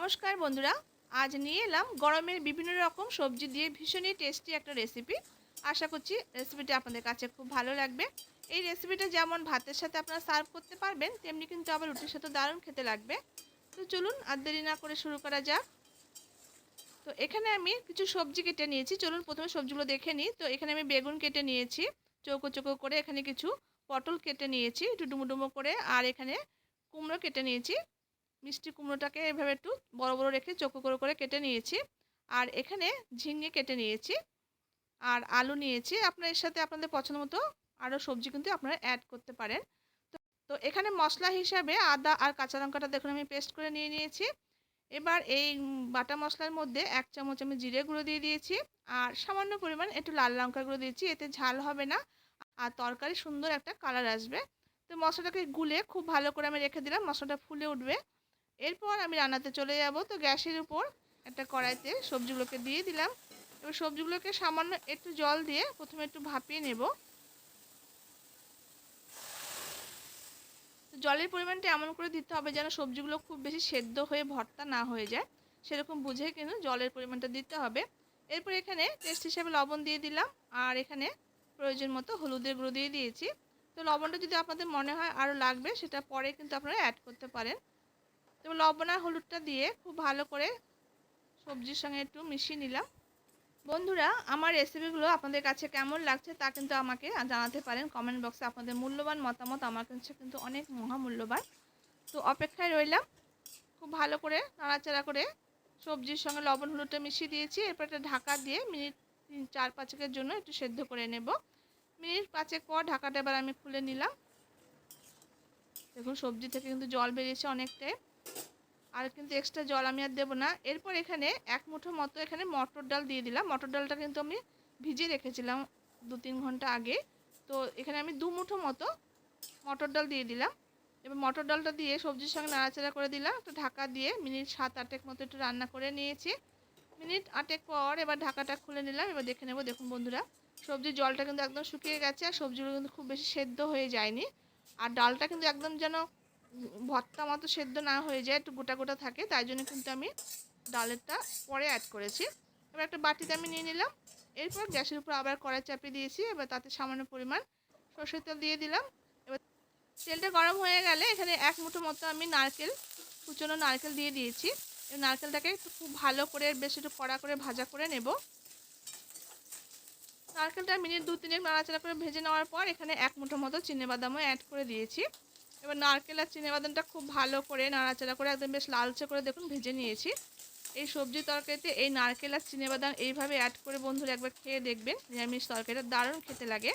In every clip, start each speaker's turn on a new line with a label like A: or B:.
A: নমস্কার বন্ধুরা, আজ নিয়ে এলাম গরমের বিভিন্ন রকম সবজি দিয়ে ভীষণই টেস্টি একটা রেসিপি। আশা করছি রেসিপিটা আপনাদের কাছে খুব ভালো লাগবে। এই রেসিপিটা যেমন ভাতের সাথে আপনারা সার্ভ করতে পারবেন, তেমনি কিন্তু আবার রুটির সাথে দারুণ খেতে লাগবে। তো চলুন আর দেরি না করে শুরু করা যাক। তো এখানে আমি কিছু সবজি কেটে নিয়েছি, চলুন প্রথমে সবজিগুলো দেখে নিই। তো এখানে আমি বেগুন কেটে নিয়েছি চৌকো চৌকো করে, এখানে কিছু পটল কেটে নিয়েছি একটু ডুমো ডুমো করে, আর এখানে কুমড়ো কেটে নিয়েছি। মিষ্টি কুমড়োটাকে এভাবে একটু বড় বড় রেখে চৌকো করে করে কেটে নিয়েছি। আর এখানে ঝিঙে কেটে নিয়েছি, আর আলু নিয়েছি। আপনার এর সাথে আপনাদের পছন্দ মতো আরও সবজি কিন্তু আপনারা অ্যাড করতে পারেন। তো এখানে মশলা হিসাবে আদা আর কাঁচা লঙ্কাটা দেখুন আমি পেস্ট করে নিয়ে নিয়েছি। এবার এই বাটা মশলার মধ্যে 1 চামচ আমি জিরে গুঁড়ো দিয়ে দিয়েছি, আর সামান্য পরিমাণ একটু লাল লঙ্কা গুঁড়ো দিয়েছি। এতে ঝাল হবে না, আর তরকারি সুন্দর একটা কালার আসবে। তো মশলাটাকে গুলে খুব ভালো করে আমি রেখে দিলাম, মশলাটা ফুলে উঠবে। এরপর আমি রান্নাতে চলে যাব। তো গ্যাসের উপর একটা কড়াইতে সবজিগুলোকে দিয়ে দিলাম। এবার সবজিগুলোকে সামান্য একটু জল দিয়ে প্রথমে একটু ভাপিয়ে নেব। তো জলের পরিমাণটা এমন করে দিতে হবে যেন সবজিগুলো খুব বেশি সেদ্ধ হয়ে ভর্তা না হয়ে যায়, সেরকম বুঝে কিন্তু জলের পরিমাণটা দিতে হবে। এরপর এখানে টেস্ট হিসেবে লবণ দিয়ে দিলাম, আর এখানে প্রয়োজন মতো হলুদের গুঁড়ো দিয়ে দিয়েছি। তো লবণটা যদি আপনাদের মনে হয় আরও লাগবে, সেটা পরে কিন্তু আপনারা অ্যাড করতে পারেন। তো লবণ আর হলুদটা দিয়ে খুব ভালো করে সবজির সঙ্গে একটু মিশিয়ে নিলাম। বন্ধুরা, আমার রেসিপিগুলো আপনাদের কাছে কেমন লাগছে তা কিন্তু আমাকে জানাতে পারেন কমেন্ট বক্সে। আপনাদের মূল্যবান মতামত আমার কাছে কিন্তু অনেক মহামূল্যবান। তো অপেক্ষায় রইলাম। খুব ভালো করে নাড়াচাড়া করে সবজির সঙ্গে লবণ হলুদটা মিশিয়ে দিয়েছি। এরপর একটা ঢাকা দিয়ে মিনিট 4-5 জন্য একটু সেদ্ধ করে নেব। মিনিট 5 পর ঢাকাটা এবার আমি খুলে নিলাম। দেখুন সবজি থেকে কিন্তু জল বেরিয়েছে অনেকটাই, আর কিন্তু এক্সট্রা জল আমি আর দেবো না। এরপর এখানে 1 মুঠো মতো এখানে মটর ডাল দিয়ে দিলাম। মটর ডালটা কিন্তু আমি ভিজিয়ে রেখেছিলাম 2-3 ঘন্টা আগে। তো এখানে আমি 2 মুঠো মতো মটর ডাল দিয়ে দিলাম। এবার মটর ডালটা দিয়ে সবজির সঙ্গে নাড়াচাড়া করে দিলাম। একটু ঢাকা দিয়ে মিনিট 7-8 মতো একটু রান্না করে নিয়েছি। মিনিট 8 পর এবার ঢাকাটা খুলে নিলাম। এবার দেখে নেব। দেখুন বন্ধুরা, সবজির জলটা কিন্তু একদম শুকিয়ে গেছে, আর সবজিগুলো কিন্তু খুব বেশি সেদ্ধ হয়ে যায়নি। আর ডালটা কিন্তু একদম যেন ভর্তা মতো সেদ্ধ না হয়ে যায়, একটু গোটা গোটা থাকে, তাই জন্য কিন্তু আমি ডালেরটা পরে অ্যাড করেছি। এবার একটা বাটিতে আমি নিয়ে নিলাম। এরপর গ্যাসের উপর আবার কড়াই চাপিয়ে দিয়েছি। এবার তাতে সামান্য পরিমাণ সরষের তেল দিয়ে দিলাম। এবার তেলটা গরম হয়ে গেলে এখানে 1 মুঠো মতো আমি কুচনো নারকেল দিয়ে দিয়েছি। এই নারকেলটাকে একটু খুব ভালো করে বেশ একটু কড়া করে ভাজা করে নেব। নারকেলটা মিনিট 2-3 নাড়াচাড়া করে ভেজে নেওয়ার পর এখানে 1 মুঠো মতো চিনেবাদামও অ্যাড করে দিয়েছি। এবার নারকেল আর চিনেবাদামটা খুব ভালো করে নাড়াচাড়া করে একদম বেশ লালচে করে দেখুন ভেজে নিয়েছি। এই সবজি তরকারিতে এই নারকেল আর চিনেবাদাম এইভাবে অ্যাড করে বন্ধুরা একবার খেয়ে দেখবেন, নিরামিষ তরকারিটা দারুণ খেতে লাগে।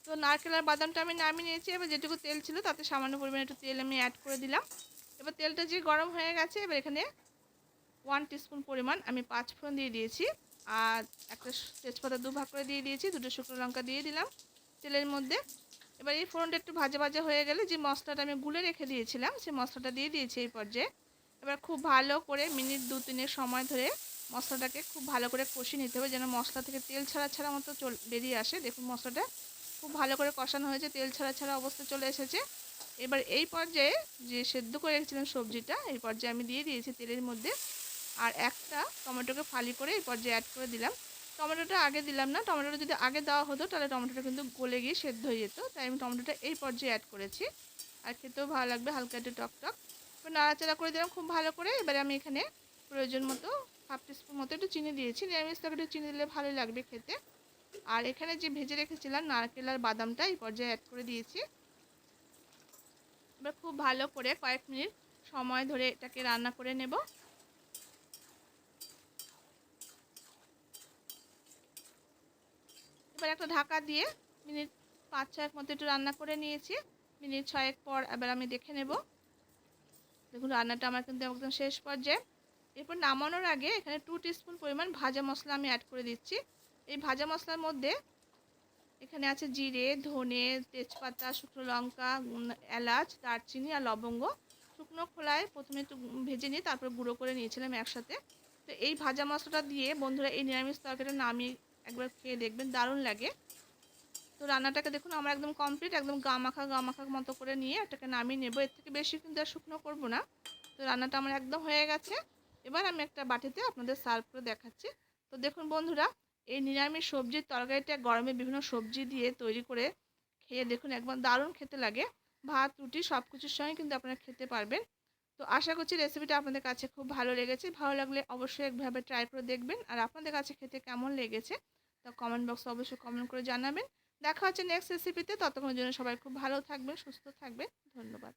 A: তো নারকেল আর বাদামটা আমি নামিয়ে নিয়েছি। এবার যেটুকু তেল ছিল তাতে সামান্য পরিমাণে একটু তেল আমি অ্যাড করে দিলাম। এবার তেলটা যে গরম হয়ে গেছে, এবার এখানে 1 টিস্পুন পরিমাণ আমি 5 ফোড়ন দিয়ে দিয়েছি, আর একটা তেজপাতা 2 ভাগ করে দিয়ে দিয়েছি, 2টো শুকনো লঙ্কা দিয়ে দিলাম তেলের মধ্যে। এবার এই ফোড়নটা একটু ভাজা ভাজা হয়ে গেলে যে মশলাটা আমি গুলে রেখে দিয়েছিলাম, সেই মশলাটা দিয়ে দিয়েছি এই পর্যায়ে। এবার খুব ভালো করে মিনিট 2-3 সময় ধরে মশলাটাকে খুব ভালো করে কষিয়ে নিতে হবে, যেন মশলা থেকে তেল ছাড়া ছাড়া মতো বেরিয়ে আসে। দেখুন মশলাটা খুব ভালো করে কষানো হয়েছে, তেল ছাড়া ছাড়া অবস্থা চলে এসেছে। এবার এই পর্যায়ে যে সেদ্ধ করে রেখেছিলাম সবজিটা, এই পর্যায়ে আমি দিয়ে দিয়েছি তেলের মধ্যে। আর একটা টমেটোকে ফালি করে এই পর্যায়ে অ্যাড করে দিলাম। টমেটোটা আগে দিলাম না, টমেটোটা যদি আগে দেওয়া হতো তাহলে টমেটোটা কিন্তু গলে গিয়ে সেদ্ধ হয়ে যেত, তাই আমি টমেটোটা এই পর্যায়ে অ্যাড করেছি। আর খেতেও ভালো লাগবে, হালকা একটু টক টক। এবার নাড়াচাড়া করে দিলাম খুব ভালো করে। এবারে আমি এখানে প্রয়োজন মতো 1/2 টিস্পুন মতো একটু চিনি দিয়েছি। নিরামিষ তরকারিতে চিনি দিলে ভালোই লাগবে খেতে। আর এখানে যে ভেজে রেখেছিলাম নারকেল আর বাদামটা এই পর্যায়ে অ্যাড করে দিয়েছি। এবার খুব ভালো করে কয়েক মিনিট সময় ধরে এটাকে রান্না করে নেব। এবার একটা ঢাকা দিয়ে মিনিট 5-6 মতো একটু রান্না করে নিয়েছি। মিনিট 6 পর এবার আমি দেখে নেব। দেখুন রান্নাটা আমার কিন্তু একদম শেষ পর্যায়ে। এরপর নামানোর আগে এখানে 2 টিস্পুন পরিমাণ ভাজা মশলা আমি অ্যাড করে দিচ্ছি। এই ভাজা মশলার মধ্যে এখানে আছে জিরে, ধনে, তেজপাতা, শুকনো লঙ্কা, এলাচ, দারচিনি আর লবঙ্গ। শুকনো খোলায় প্রথমে একটু ভেজে নিয়ে তারপর গুঁড়ো করে নিয়েছিলাম একসাথে। তো এই ভাজা মশলাটা দিয়ে বন্ধুরা এই নিরামিষ তরকারিটা নামিয়ে একবার খেয়ে দেখবেন, দারুণ লাগে। তো রান্নাটাকে দেখুন আমার একদম কমপ্লিট, একদম গা মাখা মতো করে নিয়ে এটাকে নামিয়ে নেব। এর থেকে বেশি কিন্তু আর শুকনো করব না। তো রান্নাটা আমার একদম হয়ে গেছে। এবার আমি একটা বাটিতে আপনাদের সার্ভ করে দেখাচ্ছি। তো দেখুন বন্ধুরা, এই নিরামিষ সবজির তরকারিটা গরমে বিভিন্ন সবজি দিয়ে তৈরি করে খেয়ে দেখুন, একবার দারুণ খেতে লাগে। ভাত রুটি সব কিছুর সঙ্গে কিন্তু আপনারা খেতে পারবেন। তো আশা করছি রেসিপিটা আপনাদের কাছে খুব ভালো লেগেছে। ভালো লাগলে অবশ্যই একভাবে ট্রাই করে দেখবেন। আর আপনাদের কাছে খেতে কেমন লেগেছে তা কমেন্ট বক্সে অবশ্যই কমেন্ট করে জানাবেন। দেখা হচ্ছে নেক্সট রেসিপিতে। ততক্ষণের জন্য সবাই খুব ভালো থাকবেন, সুস্থ থাকবেন। ধন্যবাদ।